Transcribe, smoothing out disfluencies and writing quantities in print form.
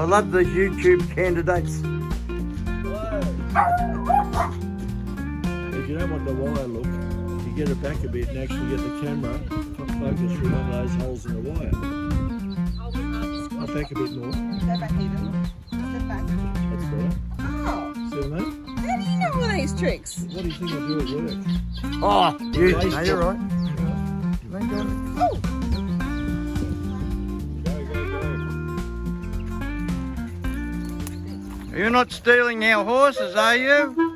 I love these YouTube candidates. If you don't want the wire look, you get it back a bit and actually get the camera focus through one of those holes in the wire. Up back a bit more. Step back even. Step back. That's better. Oh, See what I mean? how do you know all these tricks? What do you think I do at work? Oh, you. No, you're right. Oh, Go, go, go. You're not stealing our horses, are you?